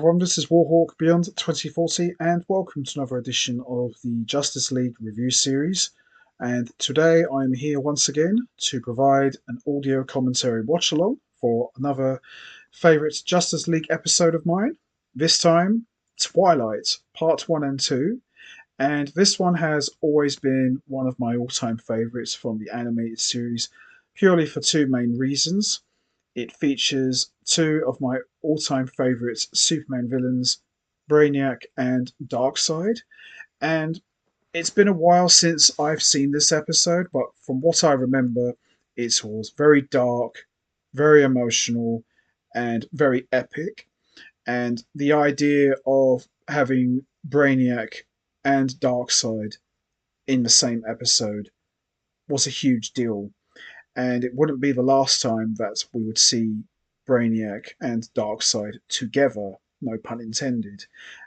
everyone, this is Warhawk Beyond 2040 and welcome to another edition of the Justice League review series. And today I'm here once again to provide an audio commentary watch along for another favourite Justice League episode of mine. This time, Twilight, part 1 and 2. And this one has always been one of my all-time favourites from the animated series, purely for two main reasons. It features two of my all-time favourite Superman villains, Brainiac and Darkseid. And it's been a while since I've seen this episode, but from what I remember, it was very dark, very emotional, and very epic. And the idea of having Brainiac and Darkseid in the same episode was a huge deal, and it wouldn't be the last time that we would see Brainiac and Darkseid together, no pun intended,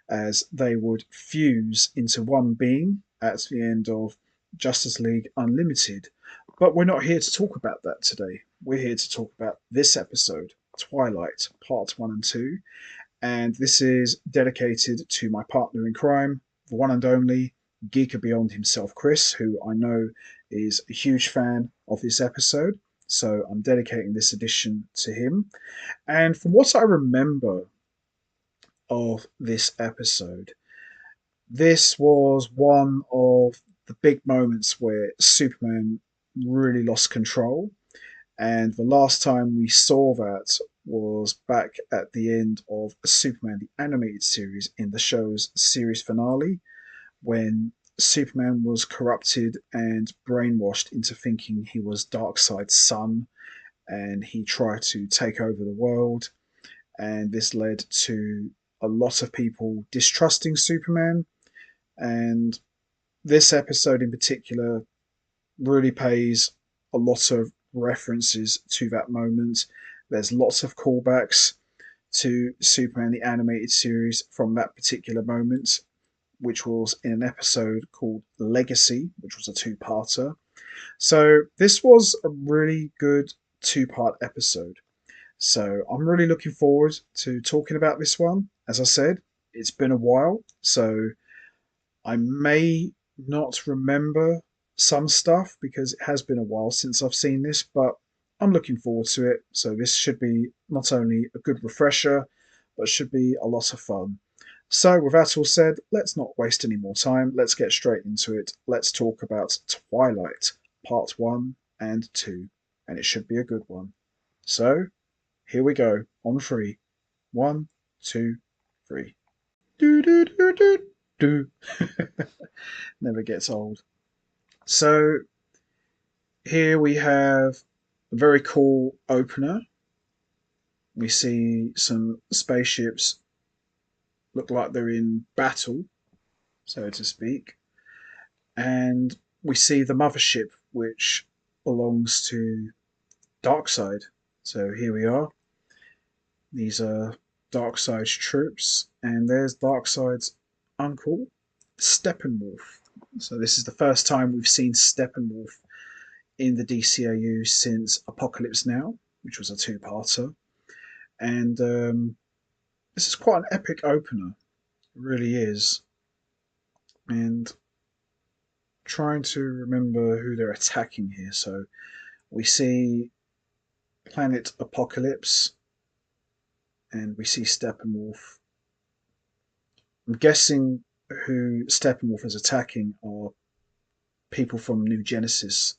as they would fuse into one being at the end of Justice League Unlimited. But we're not here to talk about that today. We're here to talk about this episode, Twilight, Part 1 and 2, and this is dedicated to my partner in crime, the one and only Geeker Beyond himself, Chris, who I know is a huge fan of this episode. So I'm dedicating this edition to him. And from what I remember of this episode, this was one of the big moments where Superman really lost control. And the last time we saw that was back at the end of Superman the Animated Series in the show's series finale, when Superman was corrupted and brainwashed into thinking he was Darkseid's son, and he tried to take over the world. And this led to a lot of people distrusting Superman. And this episode in particular really pays a lot of references to that moment. There's lots of callbacks to Superman the Animated Series from that particular moment, which was in an episode called Legacy, which was a two-parter. So this was a really good two-part episode. So I'm really looking forward to talking about this one. As I said, it's been a while, so I may not remember some stuff because it has been a while since I've seen this, but I'm looking forward to it. So this should be not only a good refresher, but should be a lot of fun. So with that all said, let's not waste any more time. Let's get straight into it. Let's talk about Twilight, Part 1 and 2. And it should be a good one. So, here we go, on three. 1, 2, 3. Do, do, do, do, do. Never gets old. So, here we have a very cool opener. We see some spaceships look like they're in battle, so to speak. And we see the mothership, which belongs to Darkseid. So here we are. These are Darkseid's troops, and there's Darkseid's uncle, Steppenwolf. So this is the first time we've seen Steppenwolf in the DCAU since Apocalypse Now, which was a two-parter. And this is quite an epic opener. It really is. And trying to remember who they're attacking here. So we see Planet Apocalypse, and we see Steppenwolf. I'm guessing who Steppenwolf is attacking are people from New Genesis,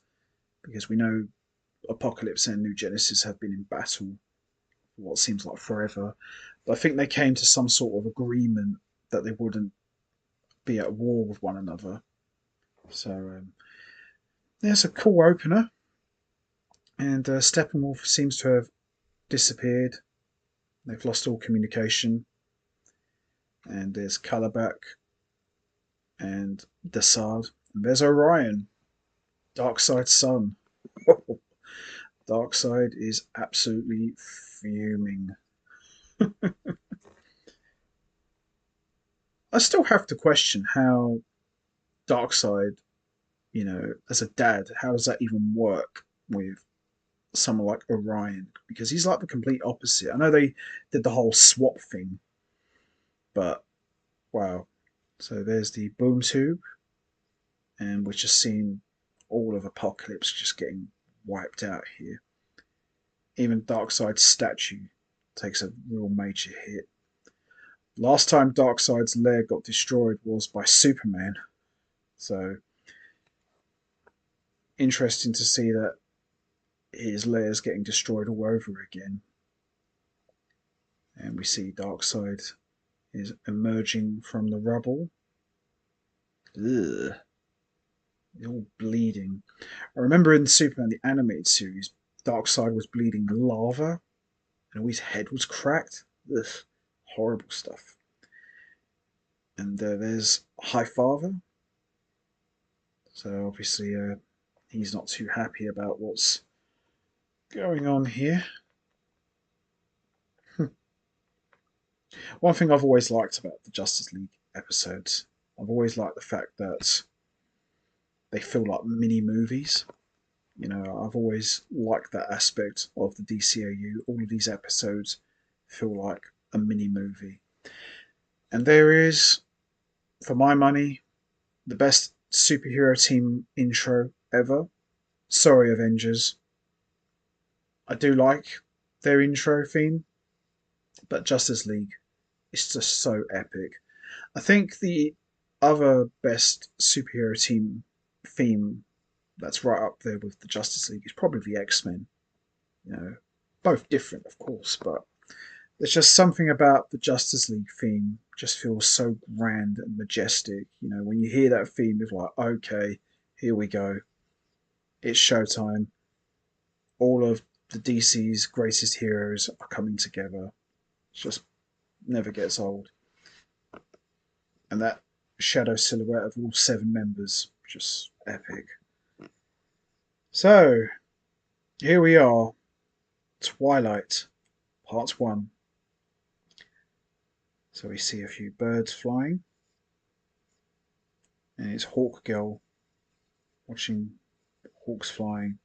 because we know Apocalypse and New Genesis have been in battle for what seems like forever. But I think they came to some sort of agreement that they wouldn't be at war with one another. So there's a cool opener. And Steppenwolf seems to have disappeared. They've lost all communication. And there's Calabac and Desaad. And there's Orion, Darkseid's son. Darkseid is absolutely fuming. I still have to question how Darkseid, as a dad, how does that even work with someone like Orion? Because he's like the complete opposite. I know they did the whole swap thing, But wow. So there's the boom tube, and we're just seeing all of Apocalypse just getting wiped out here. Even Darkseid's statue takes a real major hit. Last time Darkseid's lair got destroyed was by Superman. So interesting to see that his lair is getting destroyed all over again. And we see Darkseid is emerging from the rubble. Ugh. He's all bleeding. I remember in Superman the animated series, Darkseid was bleeding lava and his head was cracked. Ugh. Horrible stuff. And there's Highfather. So obviously he's not too happy about what's going on here. One thing I've always liked about the Justice League episodes, I've always liked the fact that they feel like mini movies. You know, I've always liked that aspect of the DCAU. All of these episodes feel like a mini movie. And there is, for my money, the best superhero team intro ever. Sorry, Avengers. I do like their intro theme, but Justice League is just so epic. I think the other best superhero team theme that's right up there with the Justice League is probably the X-Men. You know, both different, of course, but there's just something about the Justice League theme just feels so grand and majestic. You know, when you hear that theme, it's like, okay, here we go. It's showtime. All of the DC's greatest heroes are coming together. It just never gets old. And that shadow silhouette of all 7 members, just epic. So, here we are. Twilight, Part 1. So we see a few birds flying. And it's Hawk Girl watching hawks flying.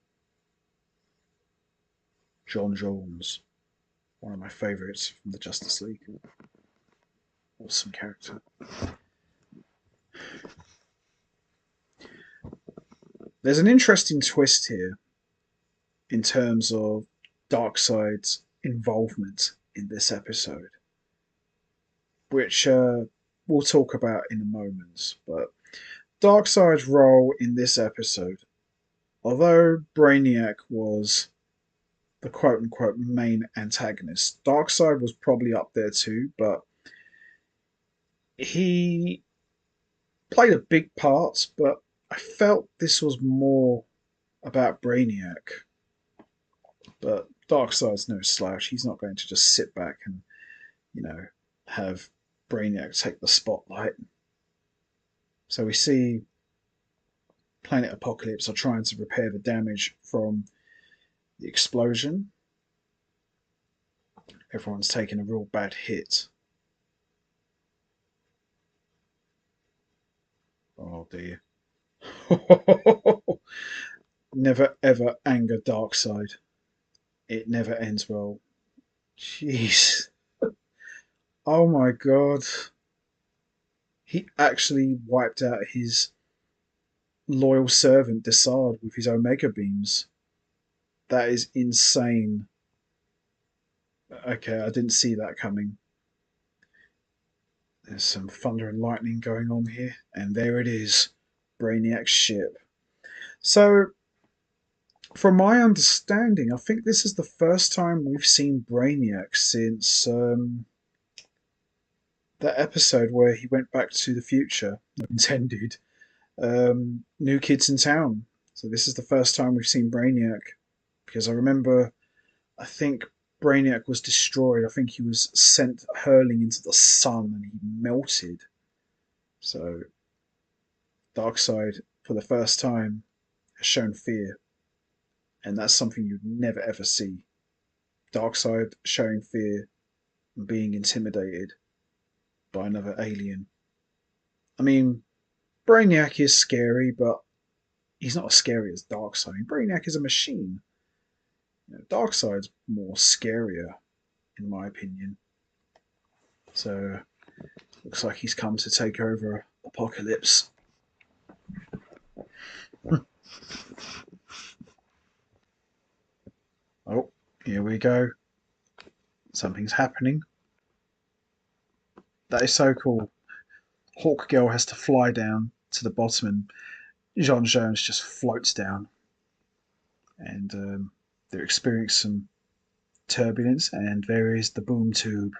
John Jones, one of my favourites from the Justice League. Awesome character. There's an interesting twist here in terms of Darkseid's involvement in this episode, which we'll talk about in a moment. But Darkseid's role in this episode, although Brainiac was the quote-unquote main antagonist, Darkseid was probably up there too, but he played a big part, but I felt this was more about Brainiac. But Darkseid's no slouch. He's not going to just sit back and, you know, have Brainiac take the spotlight. So we see Planet Apocalypse are trying to repair the damage from the explosion. Everyone's taken a real bad hit. Oh dear. Never ever anger Darkseid. It never ends well. Jeez. Oh my god. He actually wiped out his loyal servant Desard with his Omega beams. That is insane. Okay, I didn't see that coming. There's some thunder and lightning going on here, and there it is, Brainiac's ship. So, from my understanding, I think this is the first time we've seen Brainiac since that episode where he went back to the future, intended, New Kids in Town. So this is the first time we've seen Brainiac, because I remember, I think Brainiac was destroyed. I think he was sent hurling into the sun and he melted. So Darkseid, for the first time, has shown fear, and that's something you'd never ever see. Darkseid showing fear and being intimidated by another alien. I mean, Brainiac is scary, but he's not as scary as Darkseid. Brainiac is a machine. You know, Darkseid's more scarier, in my opinion. So Looks like he's come to take over Apocalypse. Oh, here we go. Something's happening. That is so cool. Hawk Girl has to fly down to the bottom, and John Jones just floats down. And they're experiencing some turbulence, and there is the boom tube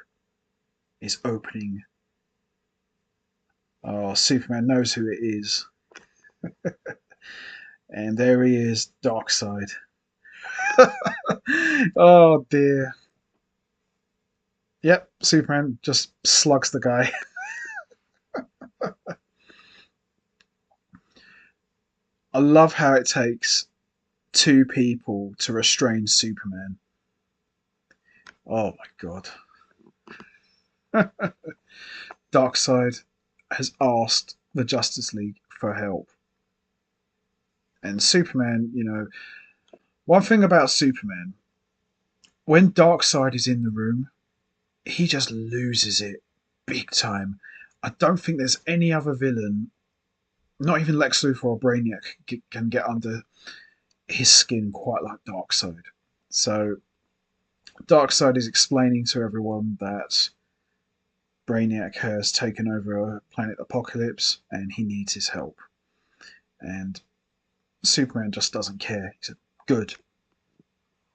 is opening. Oh, Superman knows who it is. And there he is, Darkseid. Oh dear. Yep, Superman just slugs the guy. I love how it takes two people to restrain Superman. Oh my god. Darkseid has asked the Justice League for help. And Superman, one thing about Superman, when Darkseid is in the room, he just loses it big time. I don't think there's any other villain, not even Lex Luthor or Brainiac, can get under his skin quite like Darkseid. So Darkseid is explaining to everyone that Brainiac has taken over planet Apocalypse and he needs his help. And Superman just doesn't care. He said, "Good,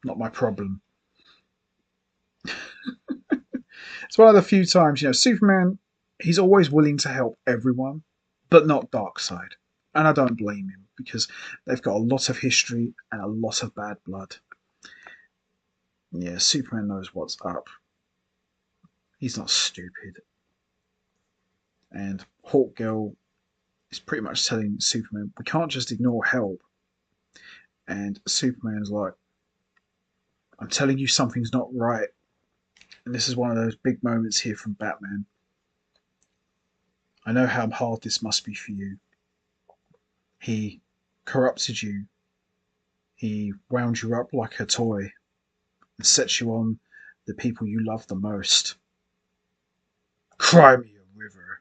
not my problem." It's one of the few times, Superman, he's always willing to help everyone, but not Darkseid. And I don't blame him because they've got a lot of history and a lot of bad blood. Yeah, Superman knows what's up. He's not stupid. And Hawkgirl is pretty much telling Superman, we can't just ignore help. And Superman's like, I'm telling you something's not right. And this is one of those big moments here from Batman. I know how hard this must be for you. He corrupted you. He wound you up like a toy and set you on the people you love the most. Cry me a river.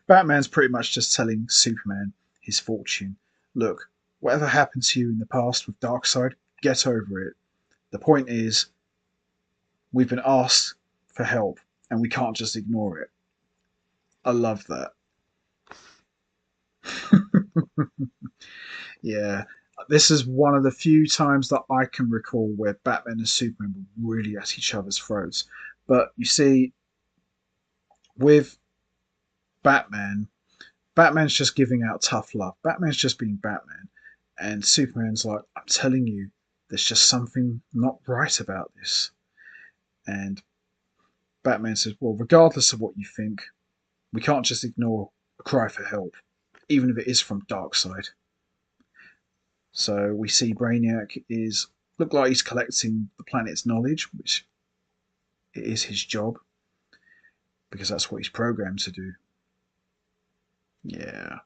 Batman's pretty much just telling Superman his fortune. Look, whatever happened to you in the past with Darkseid, get over it. The point is, we've been asked for help and we can't just ignore it. I love that. Yeah, this is one of the few times that I can recall where Batman and Superman were really at each other's throats. But you see, with Batman, Batman's just giving out tough love. Batman's just being Batman. And Superman's like, I'm telling you, there's just something not right about this. And Batman says, well, regardless of what you think, we can't just ignore a cry for help, even if it is from Darkseid. So we see Brainiac is look like he's collecting the planet's knowledge, which it is his job, because that's what he's programmed to do. Yeah.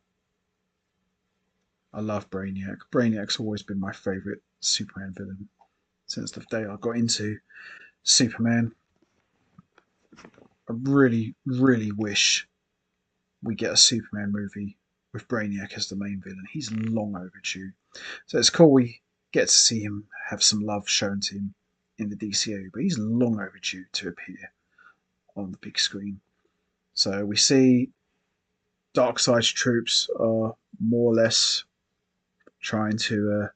I love Brainiac. Brainiac's always been my favourite Superman villain since the day I got into Superman. I really, really wish we get a Superman movie with Brainiac as the main villain. He's long overdue. So it's cool we get to see him have some love shown to him in the DCU, but he's long overdue to appear on the big screen. So we see Darkseid's troops are more or less trying to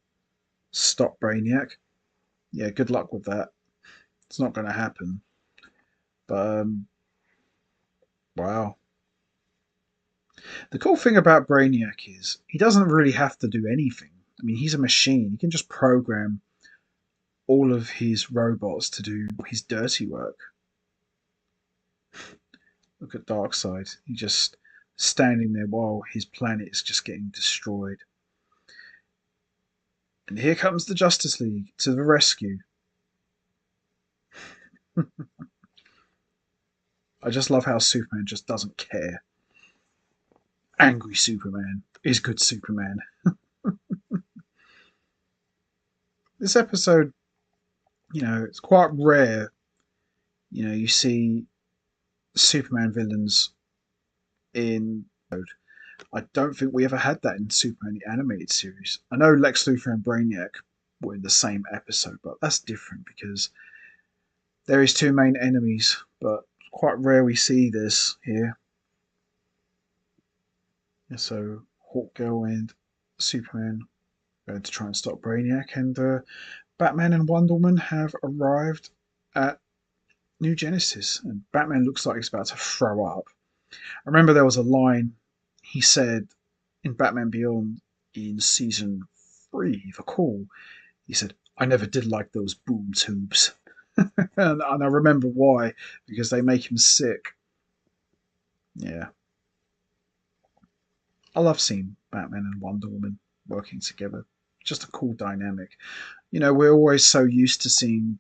stop Brainiac. Yeah, good luck with that. It's not going to happen. But wow. The cool thing about Brainiac is he doesn't really have to do anything. I mean, he's a machine. He can just program all of his robots to do his dirty work. Look at Darkseid. He's just standing there while his planet is just getting destroyed. And here comes the Justice League to the rescue. I just love how Superman just doesn't care. Angry Superman is good Superman. This episode, it's quite rare. You see Superman villains in. I don't think we ever had that in Superman the animated series. I know Lex Luthor and Brainiac were in the same episode, but that's different because there is two main enemies, but quite rare we see this here. And so Hawkgirl and Superman going to try and stop Brainiac, and Batman and Wonder Woman have arrived at New Genesis, and Batman looks like he's about to throw up. I remember there was a line he said in Batman Beyond in season 3, The Call. He said, "I never did like those boom tubes." And I remember why, because they make him sick. Yeah. I love seeing Batman and Wonder Woman working together. Just a cool dynamic. You know, we're always so used to seeing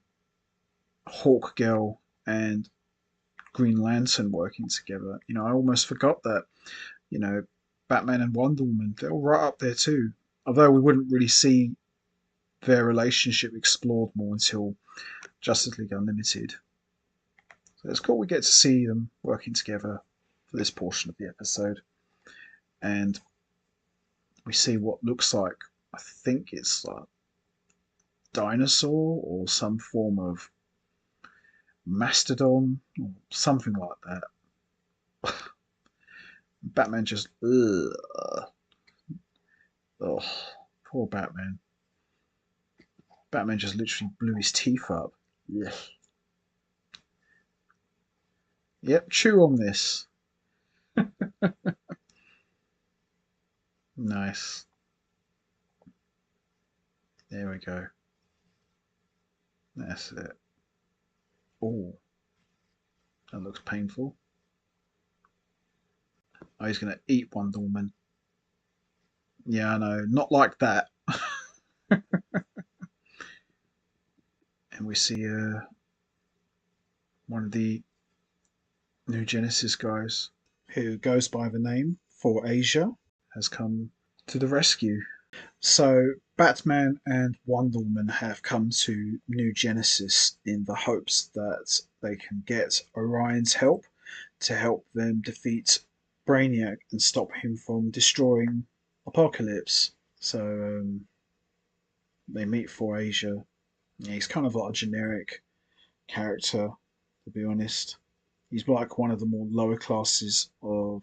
Hawkgirl and Green Lantern working together. You know, I almost forgot that, you know, Batman and Wonder Woman, they're all right up there too. Although we wouldn't really see their relationship explored more until Justice League Unlimited. So it's cool we get to see them working together for this portion of the episode. And we see what looks like, I think it's a dinosaur or some form of mastodon or something like that. Batman just, ugh. Oh, poor Batman. Batman just literally blew his teeth up. Yeah. Yep, chew on this. Nice. There we go. That's it. Oh, that looks painful. Oh, he's going to eat Wonder Woman. Yeah, I know. Not like that. And we see one of the New Genesis guys who goes by the name For Asia has come to the rescue. So Batman and Wonder Woman have come to New Genesis in the hopes that they can get Orion's help to help them defeat Brainiac and stop him from destroying Apocalypse. So they meet For Asia. Yeah, he's kind of like a generic character, to be honest. He's like one of the more lower classes of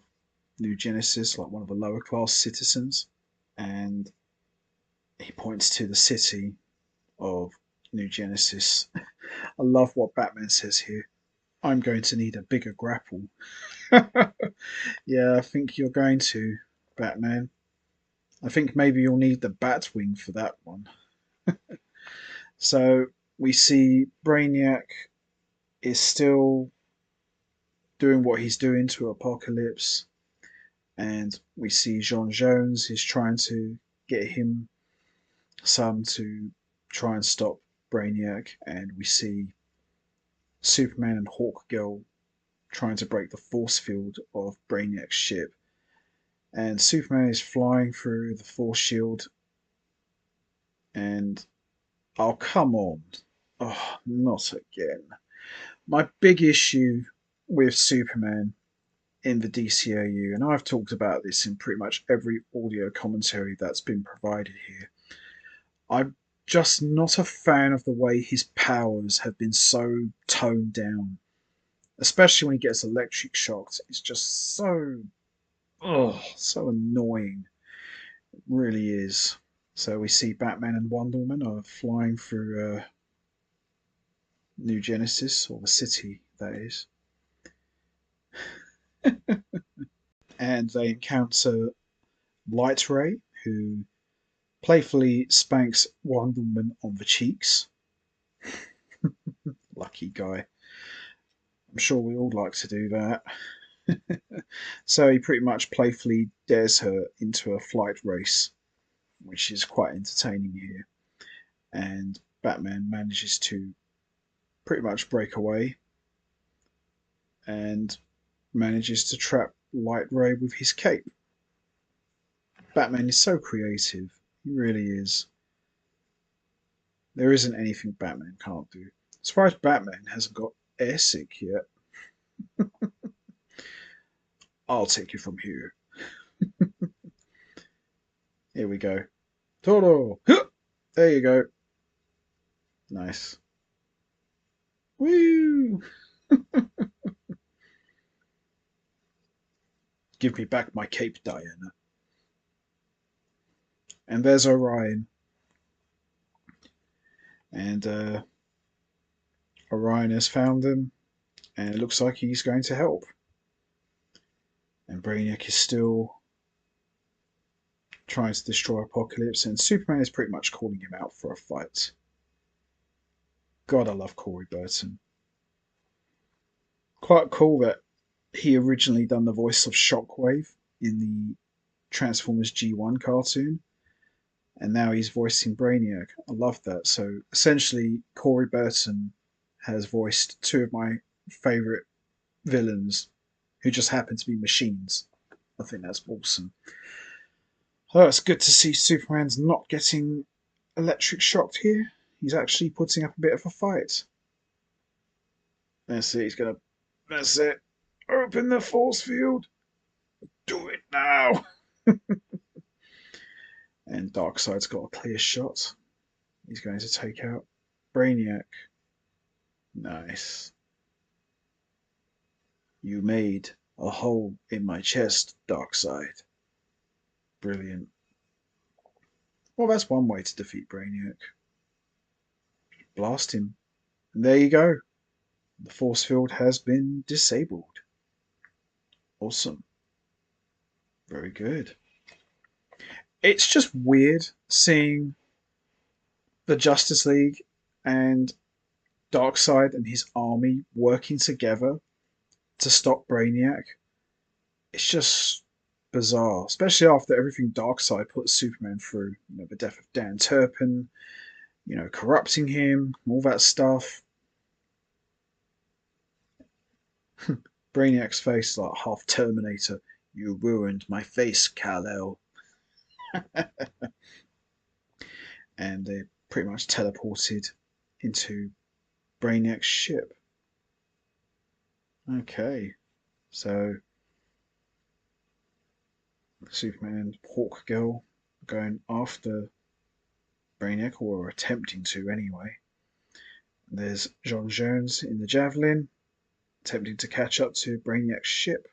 New Genesis, like one of the lower class citizens. And he points to the city of New Genesis. I love what Batman says here. I'm going to need a bigger grapple. Yeah, I think you're going to, Batman. I think maybe you'll need the Batwing for that one. So we see Brainiac is still doing what he's doing to Apocalypse, and we see John Jones is trying to get him some to try and stop Brainiac, and we see Superman and Hawkgirl trying to break the force field of Brainiac's ship. And Superman is flying through the force shield, and oh, come on. Oh, not again. My big issue with Superman in the DCAU, and I've talked about this in pretty much every audio commentary that's been provided here, I'm just not a fan of the way his powers have been so toned down, especially when he gets electric shocked. It's just so, oh, so annoying. It really is. So we see Batman and Wonder Woman are flying through New Genesis, or the city, that is. And they encounter Light Ray, who playfully spanks Wonder Woman on the cheeks. Lucky guy. I'm sure we all like to do that. So he pretty much playfully dares her into a flight race, which is quite entertaining here. And Batman manages to pretty much break away and manages to trap Light Ray with his cape. Batman is so creative. He really is. There isn't anything Batman can't do. As far as Batman hasn't got airsick yet. I'll take you from here. Here we go. Toro! There you go. Nice. Woo! Give me back my cape, Diana. And there's Orion. And Orion has found them. And it looks like he's going to help. And Brainiac is still trying to destroy Apocalypse. And Superman is pretty much calling him out for a fight. God, I love Corey Burton. Quite cool that he originally done the voice of Shockwave in the Transformers G1 cartoon, and now he's voicing Brainiac. I love that. So essentially, Corey Burton has voiced two of my favourite villains who just happen to be machines. I think that's awesome. Oh, it's good to see Superman's not getting electric shocked here. He's actually putting up a bit of a fight. That's it. He's gonna. That's it. Open the force field. Do it now. And Darkseid's got a clear shot. He's going to take out Brainiac. Nice. You made a hole in my chest, Darkseid. Brilliant. Well, that's one way to defeat Brainiac. Blast him. And there you go. The force field has been disabled. Awesome. Very good. It's just weird seeing the Justice League and Darkseid and his army working together to stop Brainiac. It's just bizarre, especially after everything Darkseid put Superman through. You know, the death of Dan Turpin, you know, corrupting him, all that stuff. Brainiac's face like half Terminator. You ruined my face, Kal-El. And they pretty much teleported into Brainiac's ship. Okay, so Superman and Hawkgirl going after Brainiac, or attempting to anyway. There's John Jones in the Javelin, attempting to catch up to Brainiac's ship.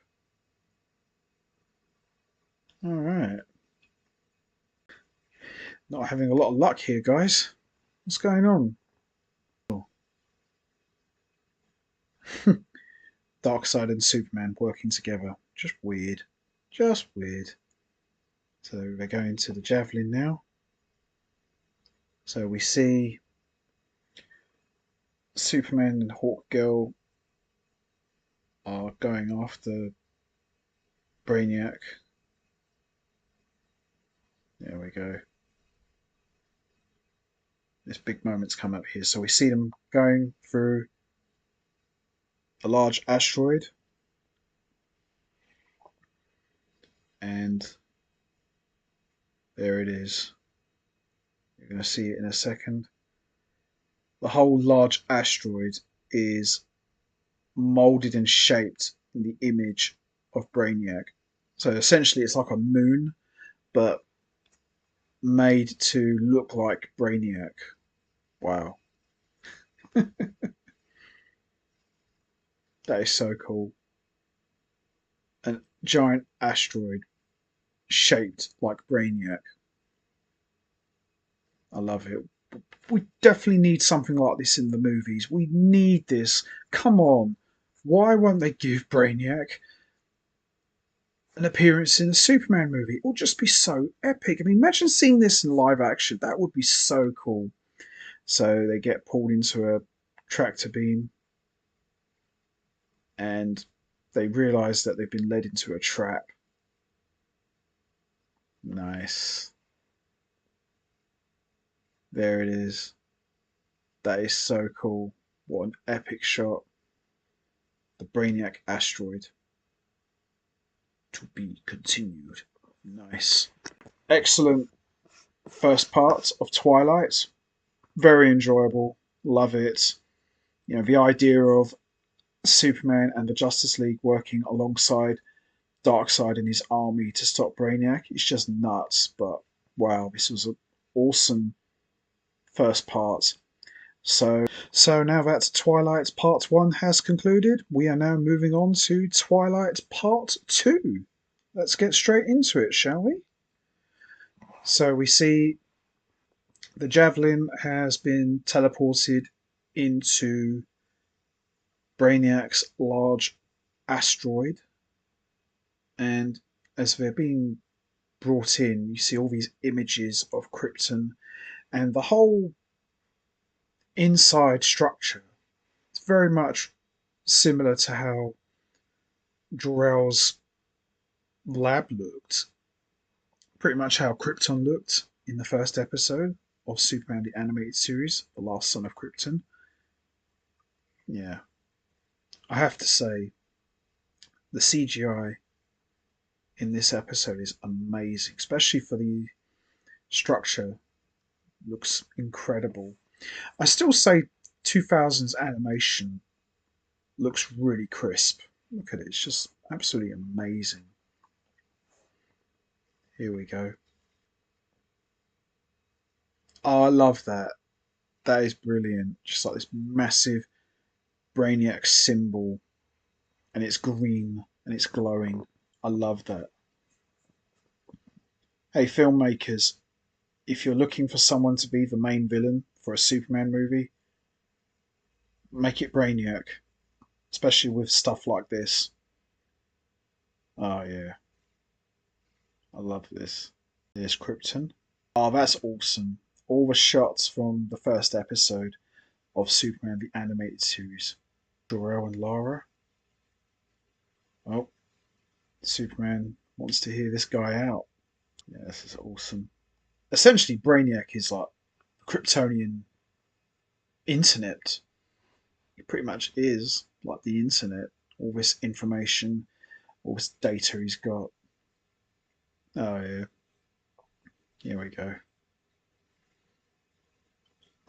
Alright. Not having a lot of luck here, guys. What's going on? Darkseid and Superman working together. Just weird. Just weird. So they're going to the Javelin now. So we see Superman and Hawkgirl are going after Brainiac. There we go. This big moment's come up here. So we see them going through a large asteroid. And there it is. You're going to see it in a second. The whole large asteroid is molded and shaped in the image of Brainiac. So essentially it's like a moon, but made to look like Brainiac. Wow. That is so cool. A giant asteroid shaped like Brainiac. I love it. We definitely need something like this in the movies. We need this. Come on. Why won't they give Brainiac an appearance in a Superman movie? It would just be so epic. I mean, imagine seeing this in live action. That would be so cool. So they get pulled into a tractor beam and they realise that they've been led into a trap. Nice. There it is. That is so cool. What an epic shot. The Brainiac asteroid. To be continued. Nice. Excellent first part of Twilight. Very enjoyable. Love it. You know, the idea of Superman and the Justice League working alongside Darkseid and his army to stop Brainiac. It's just nuts, but wow, this was an awesome first part. So now that Twilight Part 1 has concluded, we are now moving on to Twilight Part 2. Let's get straight into it, shall we? So we see the Javelin has been teleported into Brainiac's large asteroid, and as they're being brought in, you see all these images of Krypton and the whole inside structure. It's very much similar to how Jor-El's lab looked, pretty much how Krypton looked in the first episode of Superman the Animated Series, The Last Son of Krypton. Yeah, I have to say, the CGI in this episode is amazing, especially for the structure. Looks incredible. I still say 2000's animation looks really crisp. Look at it, it's just absolutely amazing. Here we go. Oh, I love that. That is brilliant. Just like this massive Brainiac symbol, and it's green and it's glowing. I love that. Hey, filmmakers, if you're looking for someone to be the main villain for a Superman movie, make it Brainiac, especially with stuff like this. Oh, yeah. I love this. There's Krypton. Oh, that's awesome. All the shots from the first episode of Superman the Animated Series. Jor-El and Lara. Oh, Superman wants to hear this guy out. Yeah, this is awesome. Essentially, Brainiac is like Kryptonian internet. It pretty much is like the internet. All this information, all this data he's got. Oh, yeah. Here we go.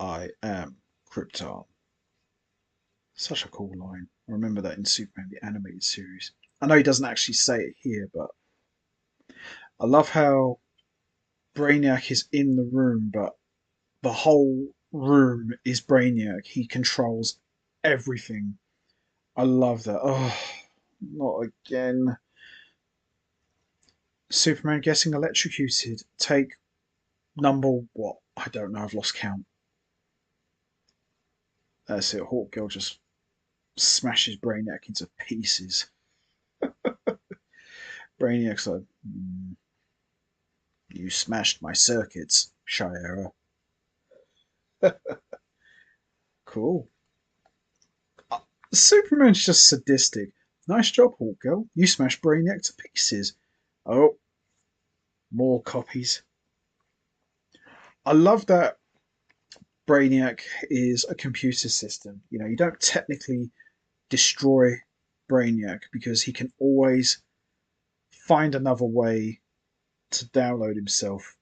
I am Krypton. Such a cool line. I remember that in Superman the Animated Series. I know he doesn't actually say it here, but I love how Brainiac is in the room, but the whole room is Brainiac. He controls everything. I love that. Oh, not again. Superman getting electrocuted. Take number what? I don't know. I've lost count. That's it. Hawkgirl just smashes Brainiac into pieces. Brainiac's like, you smashed my circuits, Shira. Cool. Superman's just sadistic. Nice job, Hawkgirl. You smashed Brainiac to pieces. Oh, more copies. I love that Brainiac is a computer system. You know, you don't technically destroy Brainiac because he can always find another way to download himself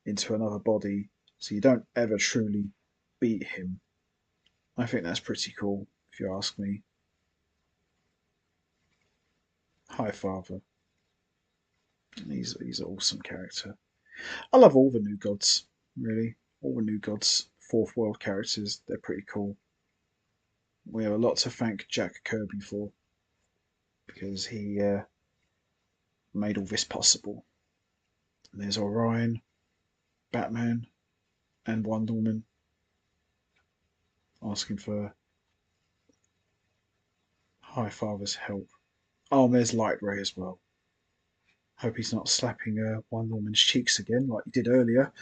into another body. So you don't ever truly beat him. I think that's pretty cool, if you ask me. Hi, Father. He's an awesome character. I love all the New Gods, really. All the New Gods, Fourth World characters, they're pretty cool. We have a lot to thank Jack Kirby for because he made all this possible. And there's Orion, Batman, and Wonder Woman asking for High Father's help. Oh, and there's Light Ray as well. Hope he's not slapping Wonder Woman's cheeks again like he did earlier.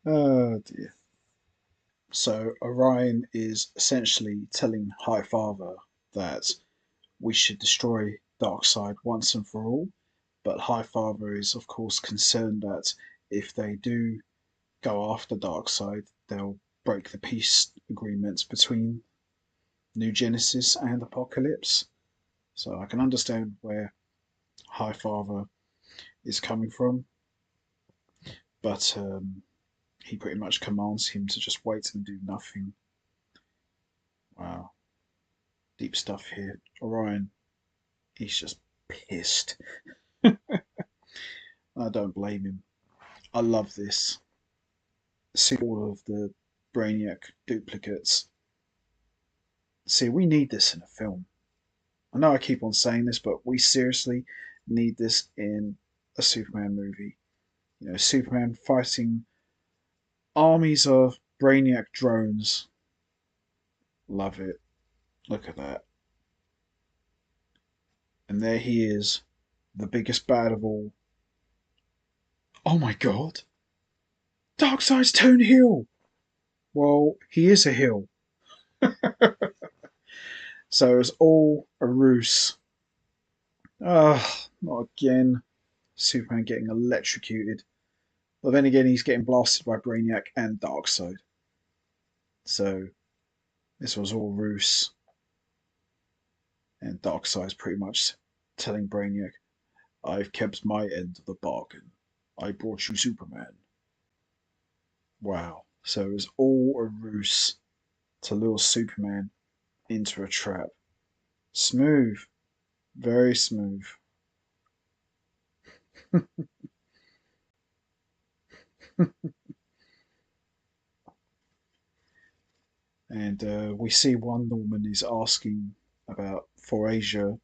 Oh dear. So Orion is essentially telling High Father that we should destroy Darkseid once and for all. But High Father is, of course, concerned that if they do go after Darkseid, they'll break the peace agreements between New Genesis and Apocalypse. So I can understand where High Father is coming from, but he pretty much commands him to just wait and do nothing. Wow. Deep stuff here. Orion, he's just pissed. I don't blame him. I love this. See all of the Brainiac duplicates. See, we need this in a film. I know I keep on saying this, but we seriously need this in a Superman movie. You know, Superman fighting armies of Brainiac drones. Love it. Look at that. And there he is, the biggest bad of all. Oh my god! Darkseid's Tone Hill! Well, he is a hill. So it's all a ruse. Ah, not again. Superman getting electrocuted. But then again, he's getting blasted by Brainiac and Darkseid. So this was all ruse. And Darkseid's pretty much telling Brainiac, I've kept my end of the bargain. I brought you Superman. Wow. So it was all a ruse to lure Superman into a trap. Smooth. Very smooth. And we see Wonder Woman is asking about Forasia,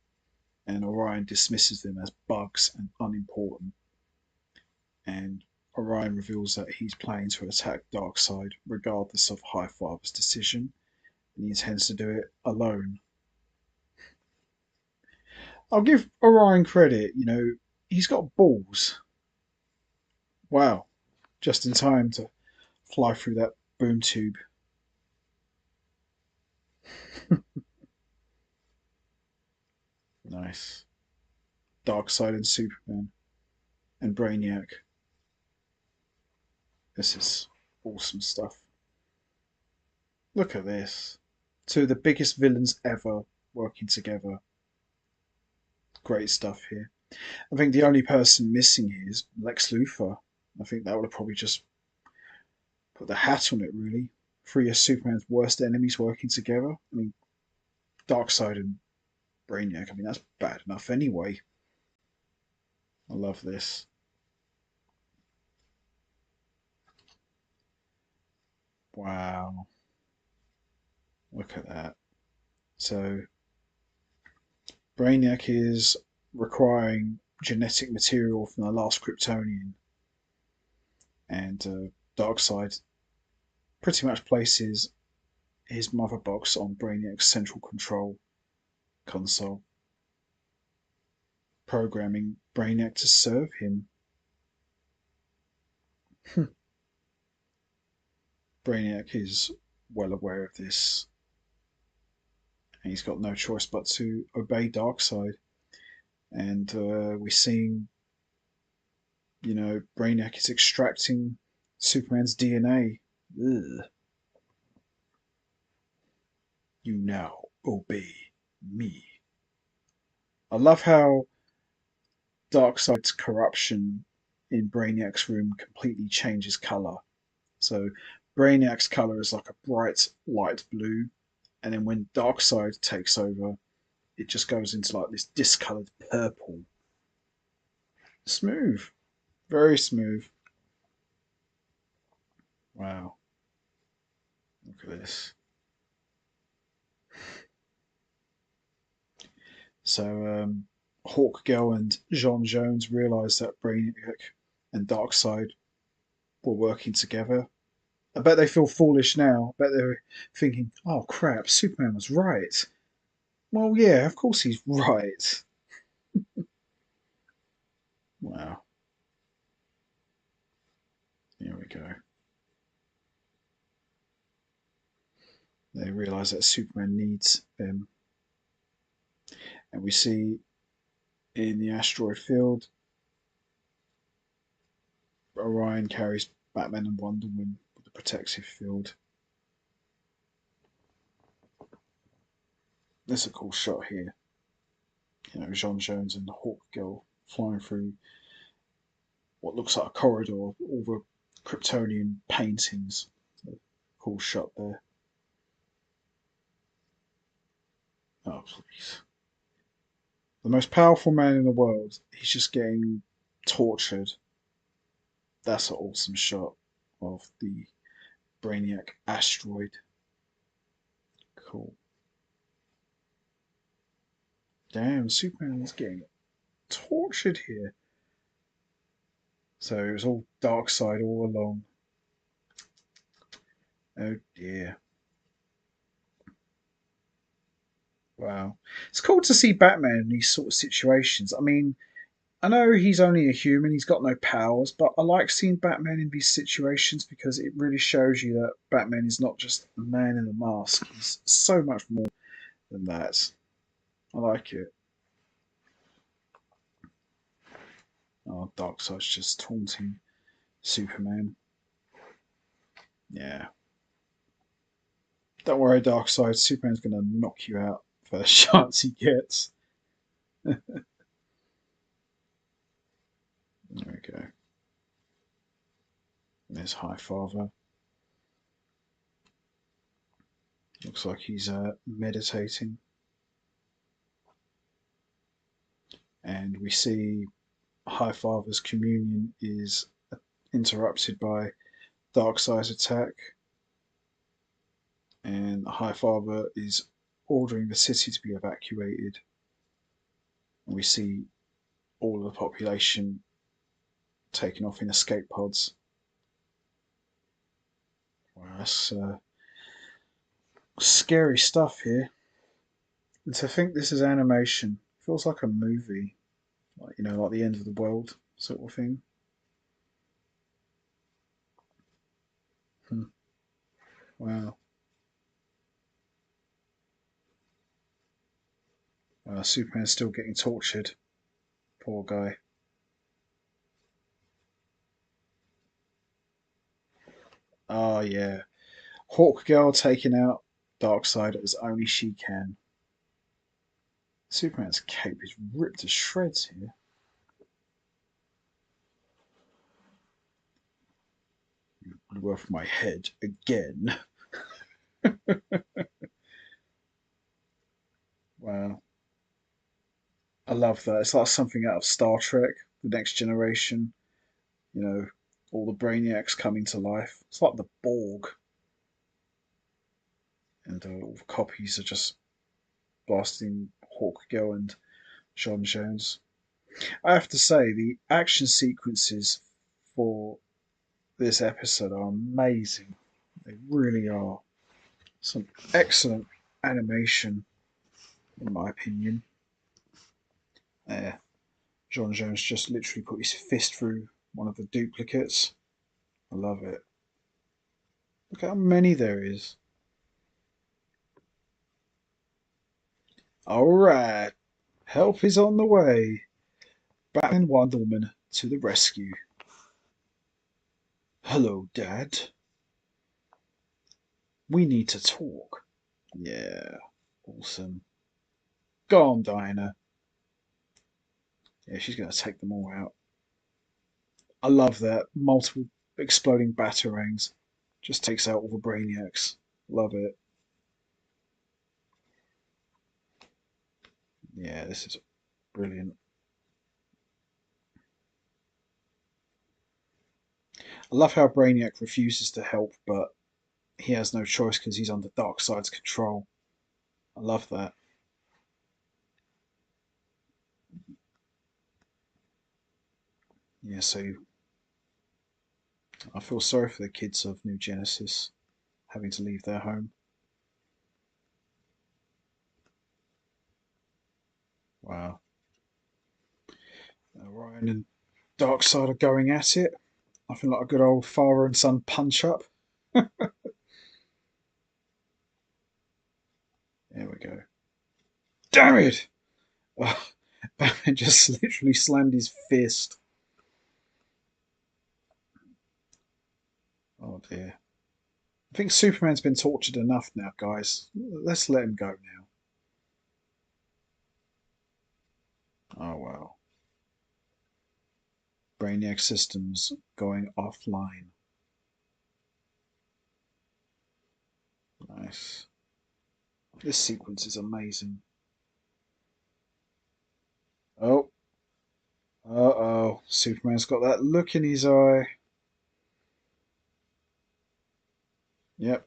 and Orion dismisses them as bugs and unimportant. And Orion reveals that he's planning to attack Darkseid regardless of Highfather's decision, and he intends to do it alone. I'll give Orion credit, you know, he's got balls. Wow, just in time to fly through that boom tube. Nice. Darkseid and Superman and Brainiac. This is awesome stuff. Look at this. Two of the biggest villains ever working together. Great stuff here. I think the only person missing here is Lex Luthor. I think that would have probably just put the hat on it, really. Three of Superman's worst enemies working together. I mean, Darkseid and Brainiac. I mean, that's bad enough anyway. I love this. Wow. Look at that. So, Brainiac is requiring genetic material from the last Kryptonian, and Darkseid pretty much places his mother box on Brainiac's central control console, programming Brainiac to serve him. Brainiac is well aware of this, and he's got no choice but to obey Darkseid. And we're seeing, you know, Brainiac is extracting Superman's DNA. Ugh. You now obey me. I love how Darkseid's corruption in Brainiac's room completely changes colour. So Brainiac's colour is like a bright light blue, and then when Darkseid takes over, it just goes into like this discoloured purple. Smooth. Very smooth. Wow. Look at this. So Hawkgirl and John Jones realise that Brainiac and Darkseid were working together. I bet they feel foolish now. I bet they're thinking, oh crap, Superman was right. Well, yeah, of course he's right. Wow. Here we go. They realise that Superman needs them. And we see in the asteroid field, Orion carries Batman and Wonder Woman with the protective field. There's a cool shot here. You know, John Jones and the Hawkgirl flying through what looks like a corridor, all the Kryptonian paintings. So, cool shot there. Oh, please. The most powerful man in the world, he's just getting tortured. That's an awesome shot of the Brainiac asteroid. Cool. Damn, Superman is getting tortured here. So it was all dark side all along. Oh dear. Wow. It's cool to see Batman in these sort of situations. I mean, I know he's only a human, he's got no powers, but I like seeing Batman in these situations because it really shows you that Batman is not just a man in a mask. He's so much more than that. I like it. Oh, Darkseid's just taunting Superman. Yeah. Don't worry, Darkseid. Superman's going to knock you out first chance he gets. There we go. There's Highfather. Looks like he's meditating. And we see Highfather's communion is interrupted by Darkseid's attack. And Highfather is ordering the city to be evacuated. And we see all of the population taken off in escape pods. Wow, that's scary stuff here. And to think this is animation feels like a movie, like like the end of the world sort of thing. Hmm. Wow. Superman's still getting tortured. Poor guy. Oh yeah. Hawk Girl taking out Darkseid as only she can. Superman's cape is ripped to shreds here. You blew off my head again. Wow. I love that. It's like something out of Star Trek, The Next Generation. You know, all the brainiacs coming to life. It's like the Borg, and all the copies are just blasting Hawk Girl and John Jones. I have to say, the action sequences for this episode are amazing. They really are. Some excellent animation, in my opinion. There, John Jones just literally put his fist through one of the duplicates. I love it. Look how many there is. Alright, help is on the way. Batman and Wonder Woman to the rescue. Hello, Dad. We need to talk. Yeah, awesome. Go on, Diana. Yeah, she's going to take them all out. I love that. Multiple exploding batarangs. Just takes out all the brainiacs. Love it. Yeah, this is brilliant. I love how Brainiac refuses to help, but he has no choice because he's under Darkseid's control. I love that. Yeah, so I feel sorry for the kids of New Genesis having to leave their home. Wow. Ryan and Darkseid are going at it. I feel like a good old father and son punch up. There we go. Damn it! Oh, Batman just literally slammed his fist. Oh dear. I think Superman's been tortured enough now, guys. Let's let him go now. Oh well. Brainiac systems going offline. Nice. This sequence is amazing. Oh, uh-oh. Superman's got that look in his eye. Yep.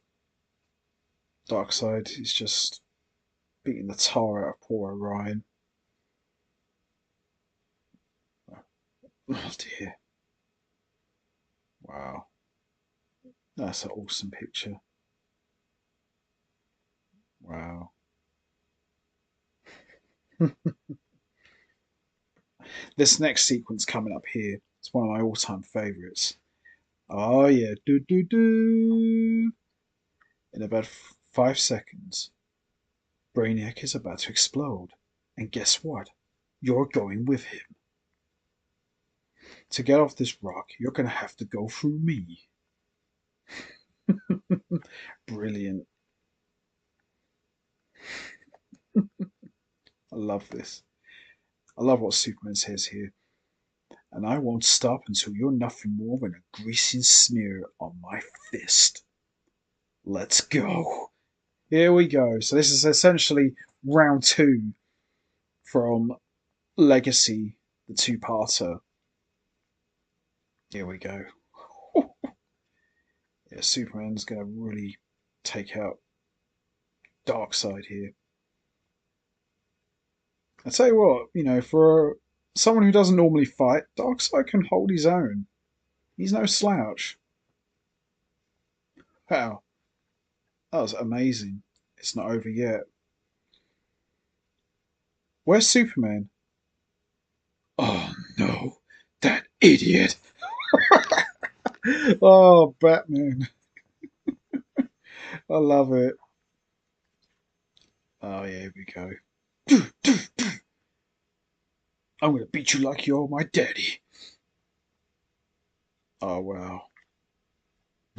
Darkseid is just beating the tar out of poor Orion. Oh dear. Wow. That's an awesome picture. Wow. This next sequence coming up here, it's one of my all-time favourites. Oh yeah, do do do. In about 5 seconds, Brainiac is about to explode. And guess what? You're going with him. To get off this rock, you're going to have to go through me. Brilliant. I love this. I love what Superman says here. And I won't stop until you're nothing more than a greasy smear on my fist. Let's go. Here we go. So this is essentially round two from Legacy, the two-parter. Here we go. Yeah, Superman's going to really take out Darkseid here. I tell you what, for someone who doesn't normally fight, Darkseid can hold his own. He's no slouch. Wow, that was amazing. It's not over yet. Where's Superman? Oh no, that idiot! Oh, Batman. I love it. Oh yeah, here we go. I'm gonna beat you like you're my daddy. Oh wow.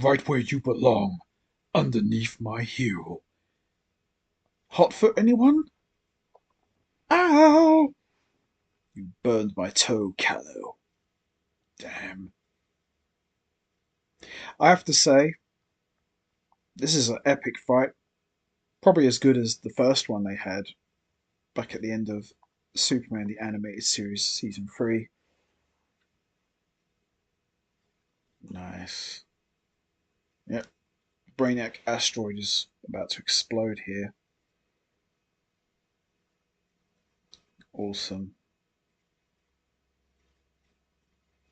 Right where you belong, underneath my heel. Hot for anyone? Ow! You burned my toe, Callow. Damn. I have to say, this is an epic fight. Probably as good as the first one they had back at the end of Superman the Animated Series Season 3. Nice. Yep. Brainiac asteroid is about to explode here. Awesome.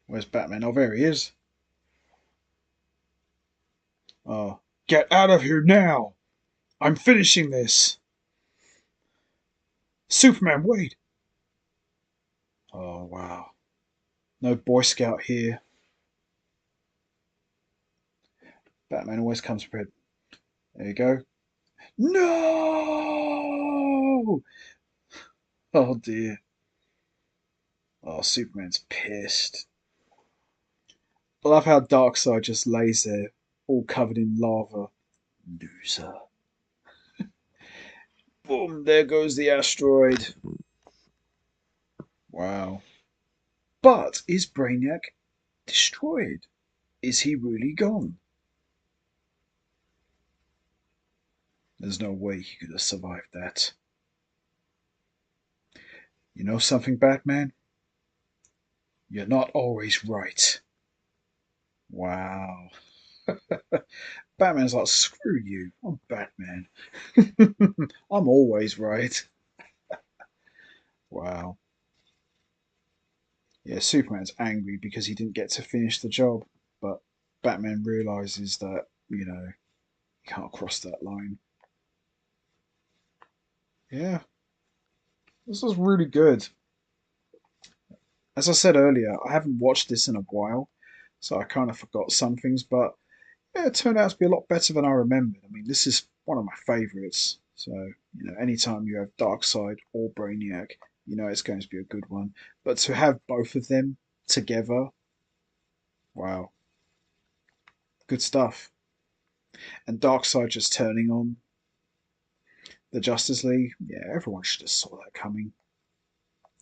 Where's Batman? Oh, there he is. Oh, get out of here now! I'm finishing this! Superman, wait! Oh, wow. No Boy Scout here. Batman always comes prepared. There you go. No! Oh dear. Oh, Superman's pissed. I love how Darkseid just lays there, all covered in lava. Loser. Boom, there goes the asteroid. Wow. But is Brainiac destroyed? Is he really gone? There's no way he could have survived that. You know something, Batman? You're not always right. Wow. Batman's like, screw you, I'm Batman. I'm always right. Wow. Yeah, Superman's angry because he didn't get to finish the job, but Batman realizes that, you can't cross that line. Yeah, this was really good. As I said earlier, I haven't watched this in a while, so I kind of forgot some things, but yeah, it turned out to be a lot better than I remembered. I mean, this is one of my favourites. So, anytime you have Darkseid or Brainiac, it's going to be a good one. But to have both of them together, wow, good stuff. And Darkseid just turning on the Justice League, yeah, everyone should have saw that coming.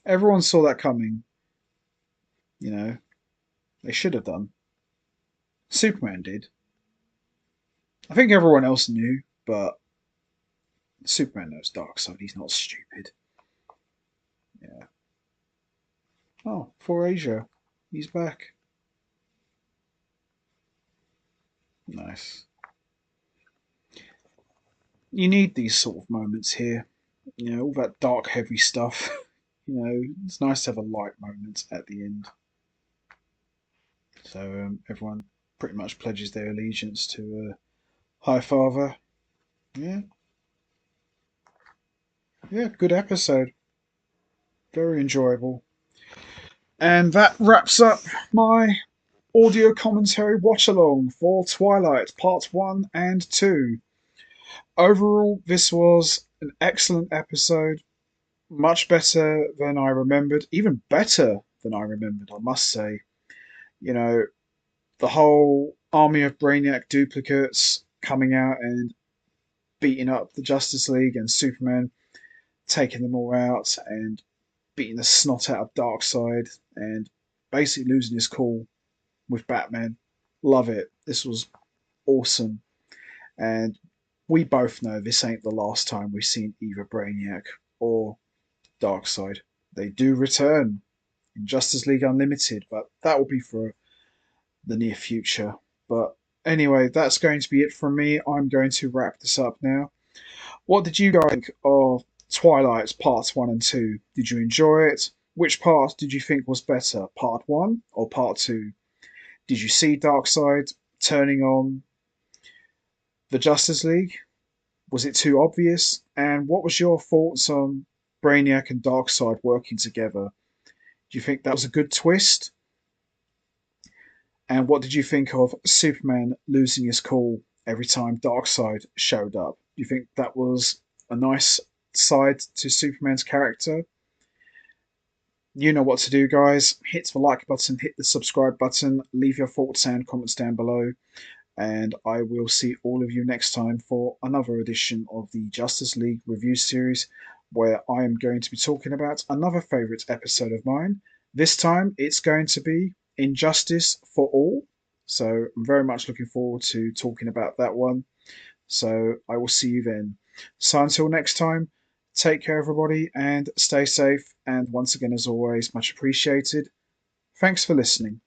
Everyone saw that coming, you know. They should have done. Superman did. I think everyone else knew, but Superman knows Darkseid. He's not stupid. Yeah. Oh, for Asia. He's back. Nice. You need these sort of moments here. You know, all that dark, heavy stuff. You know, it's nice to have a light moment at the end. So everyone pretty much pledges their allegiance to High Father. Yeah, yeah, good episode. Very enjoyable. And that wraps up my audio commentary watch along for Twilight Part 1 and 2. Overall, this was an excellent episode. Much better than I remembered. Even better than I remembered, I must say. You know, the whole army of Brainiac duplicates coming out and beating up the Justice League and Superman, taking them all out and beating the snot out of Darkseid and basically losing his cool with Batman. Love it. This was awesome. And we both know this ain't the last time we've seen either Brainiac or Darkseid. They do return in Justice League Unlimited, but that will be for the near future. But anyway, that's going to be it from me. I'm going to wrap this up now. What did you guys think of Twilight Parts 1 and 2? Did you enjoy it? Which part did you think was better, Part 1 or Part 2? Did you see Darkseid turning on the Justice League? Was it too obvious? And what was your thoughts on Brainiac and Darkseid working together? Do you think that was a good twist? And what did you think of Superman losing his cool every time Darkseid showed up? Do you think that was a nice side to Superman's character? You know what to do, guys. Hit the like button, hit the subscribe button, leave your thoughts and comments down below, and I will see all of you next time for another edition of the Justice League review series, where I am going to be talking about another favourite episode of mine. This time it's going to be Injustice for All, so I'm very much looking forward to talking about that one. So I will see you then. So until next time, take care, everybody, and stay safe. And once again, as always, much appreciated. Thanks for listening.